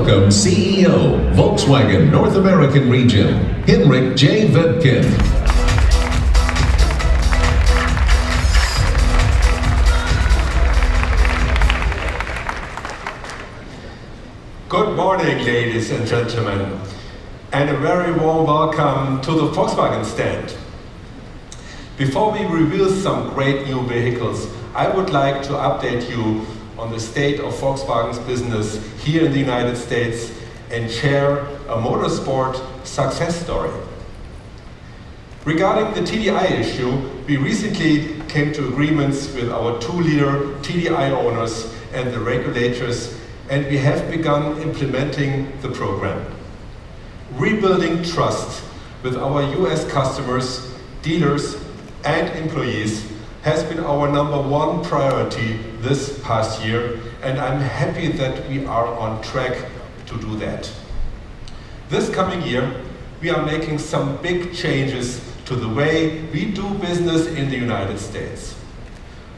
welcome CEO, Volkswagen North American Region, Henrik J. Webken. Good morning, ladies and gentlemen, and a very warm welcome to the Volkswagen stand. Before we reveal some great new vehicles, I would like to update you on the state of Volkswagen's business here in the United States and share a motorsport success story. Regarding the TDI issue, we recently came to agreements with our two-liter TDI owners and the regulators, and we have begun implementing the program. Rebuilding trust with our US customers, dealers, and employees has been our #1 priority this past year, and I'm happy that we are on track to do that. This coming year, we are making some big changes to the way we do business in the United States.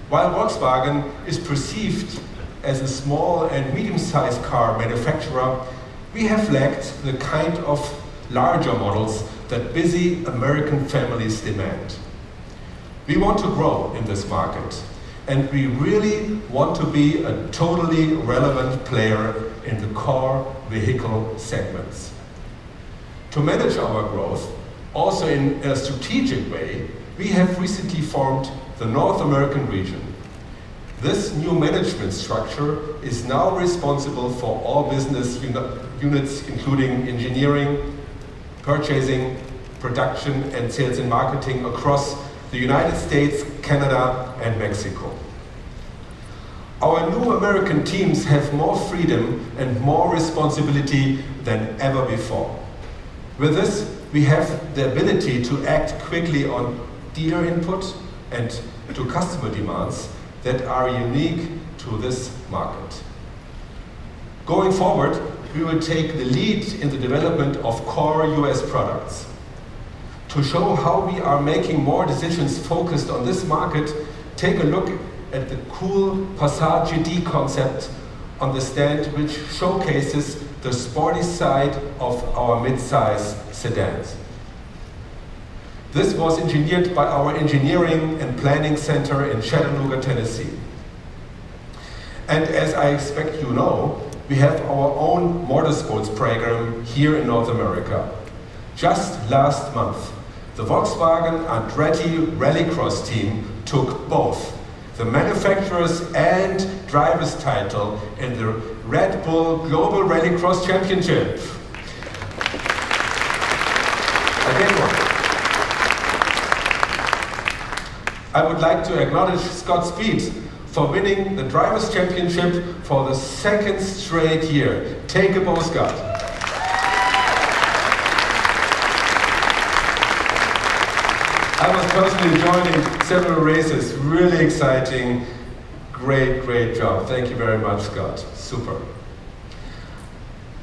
While Volkswagen is perceived as a small and medium-sized car manufacturer, we have lacked the kind of larger models that busy American families demand. We want to grow in this market, and we really want to be a totally relevant player in the core vehicle segments. To manage our growth, also in a strategic way, we have recently formed the North American region. This new management structure is now responsible for all business units, including engineering, purchasing, production, and sales and marketing across the United States, Canada, and Mexico. Our new American teams have more freedom and more responsibility than ever before. With this, we have the ability to act quickly on dealer input and to customer demands that are unique to this market. Going forward, we will take the lead in the development of core US products. To show how we are making more decisions focused on this market, take a look at the cool Passat GT concept on the stand, which showcases the sporty side of our mid-size sedans. This was engineered by our engineering and planning center in Chattanooga, Tennessee. And as I expect you know, we have our own motorsports program here in North America. Just last month, the Volkswagen Andretti Rallycross team took both the manufacturer's and driver's title in the Red Bull Global Rallycross Championship. Again, I would like to acknowledge Scott Speed for winning the Drivers' Championship for the 2nd straight year. Take a bow, Scott. I was personally joining several races, really exciting, great job. Thank you very much, Scott, super.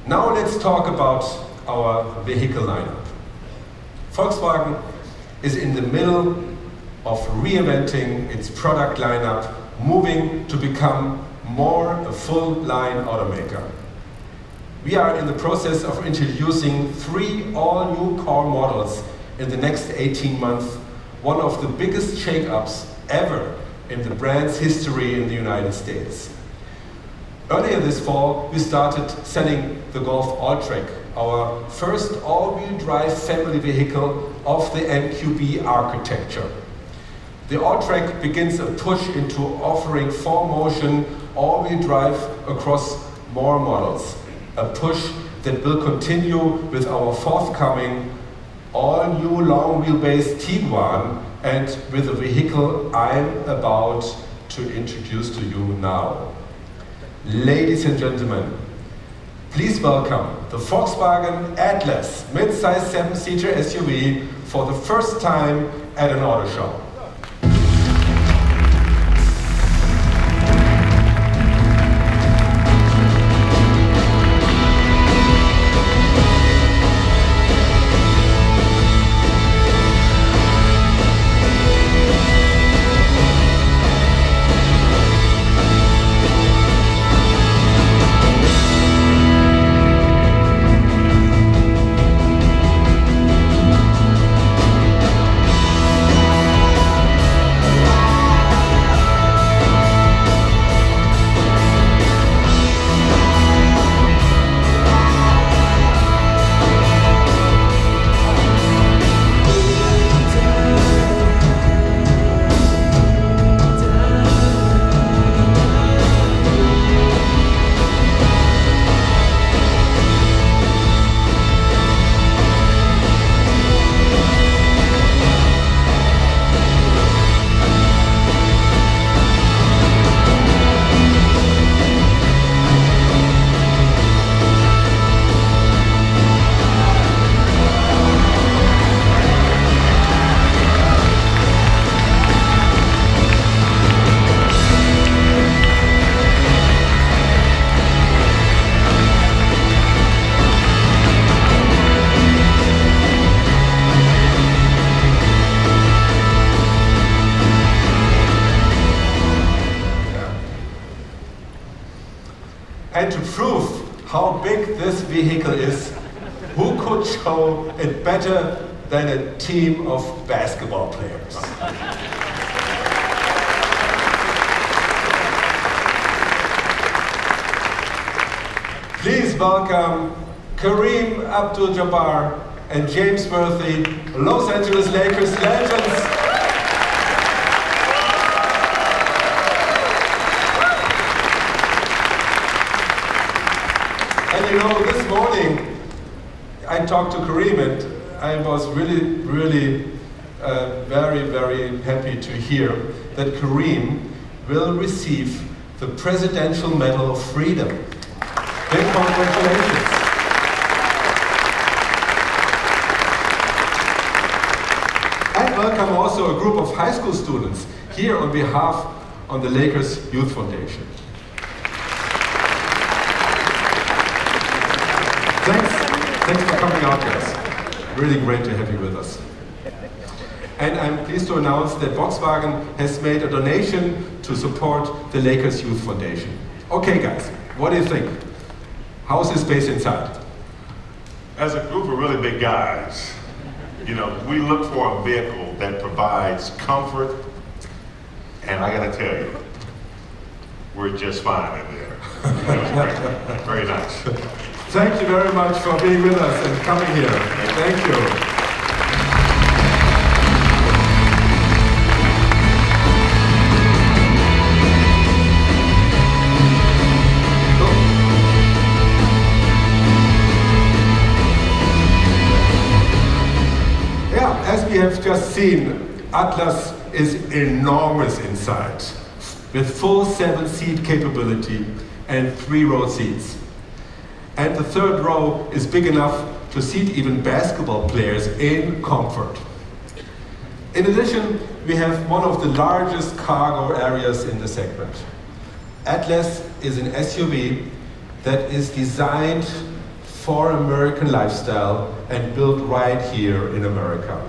Now let's talk about our vehicle lineup. Volkswagen is in the middle of reinventing its product lineup, moving to become more a full-line automaker. We are in the process of introducing 3 all-new core models in the next 18 months, one of the biggest shake-ups ever in the brand's history in the United States. Earlier this fall, we started selling the Golf Alltrack, our first all-wheel drive family vehicle of the MQB architecture. The Alltrack begins a push into offering 4Motion all-wheel drive across more models, a push that will continue with our forthcoming all-new long-wheelbase Tiguan and with the vehicle I'm about to introduce to you now. Ladies and gentlemen, please welcome the Volkswagen Atlas mid-size 7-seater SUV for the first time at an auto show. And to prove how big this vehicle is, who could show it better than a team of basketball players? Please welcome Kareem Abdul-Jabbar and James Worthy, Los Angeles Lakers legends. And you know, this morning I talked to Kareem and I was really very happy to hear that Kareem will receive the Presidential Medal of Freedom. Big congratulations. And welcome also a group of high school students here on behalf of the Lakers Youth Foundation. Thanks for coming out, guys. Really great to have you with us. And I'm pleased to announce that Volkswagen has made a donation to support the Lakers Youth Foundation. Okay, guys, what do you think? How's the space inside? As a group of really big guys, you know, we look for a vehicle that provides comfort, and I gotta tell you, we're just fine in there. It was great. Very nice. Thank you very much for being with us and coming here. Thank you. As we have just seen, Atlas is enormous inside, with full 7-seat capability and 3-row seats. And the third row is big enough to seat even basketball players in comfort. In addition, we have one of the largest cargo areas in the segment. Atlas is an SUV that is designed for American lifestyle and built right here in America.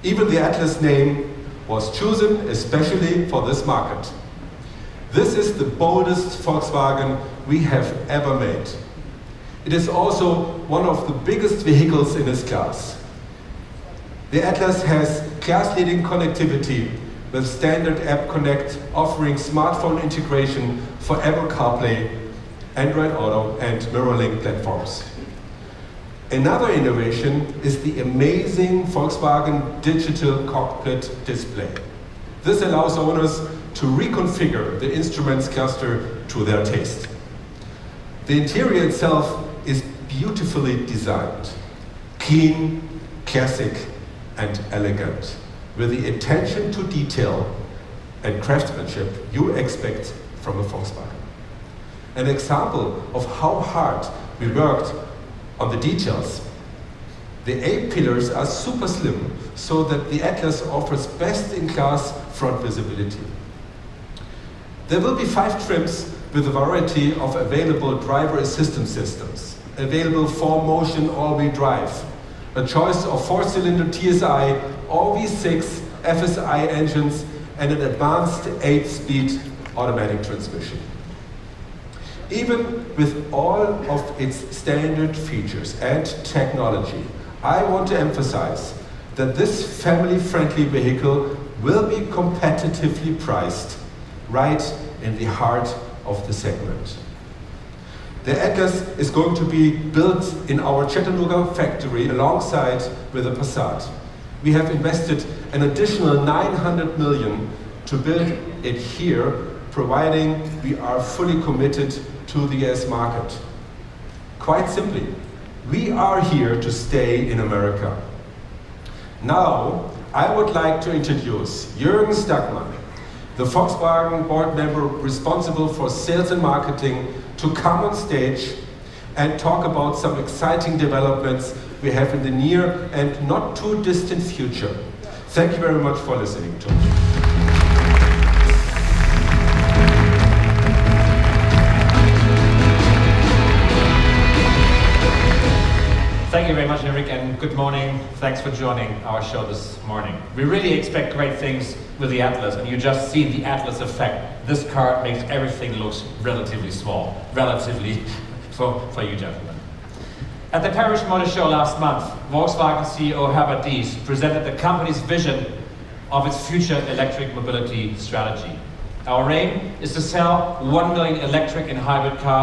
Even the Atlas name was chosen especially for this market. This is the boldest Volkswagen we have ever made. It is also one of the biggest vehicles in its class. The Atlas has class-leading connectivity with standard App Connect offering smartphone integration for Apple CarPlay, Android Auto and MirrorLink platforms. Another innovation is the amazing Volkswagen digital cockpit display. This allows owners to reconfigure the instruments cluster to their taste. The interior itself is beautifully designed, clean, classic, and elegant, with the attention to detail and craftsmanship you expect from a Volkswagen. An example of how hard we worked on the details. The A-pillars are super slim, so that the Atlas offers best-in-class front visibility. There will be 5 trims with a variety of available driver assistance systems, available 4-motion all-wheel drive, a choice of 4-cylinder TSI or V6 FSI engines, and an advanced 8-speed automatic transmission. Even with all of its standard features and technology, I want to emphasize that this family-friendly vehicle will be competitively priced right in the heart of the segment. The Atlas is going to be built in our Chattanooga factory alongside with the Passat. We have invested an additional $900 million to build it here, providing we are fully committed to the US market. Quite simply, we are here to stay in America. Now, I would like to introduce Jürgen Stackmann, the Volkswagen board member responsible for sales and marketing, to come on stage and talk about some exciting developments we have in the near and not too distant future. Thank you very much for listening to me. Thank you very much, Henrik, and good morning. Thanks for joining our show this morning. We really expect great things with the Atlas, and you just see the Atlas effect. This car makes everything look relatively small, relatively for you gentlemen. At the Paris Motor Show last month, Volkswagen CEO Herbert Diess presented the company's vision of its future electric mobility strategy. Our aim is to sell 1 million electric and hybrid cars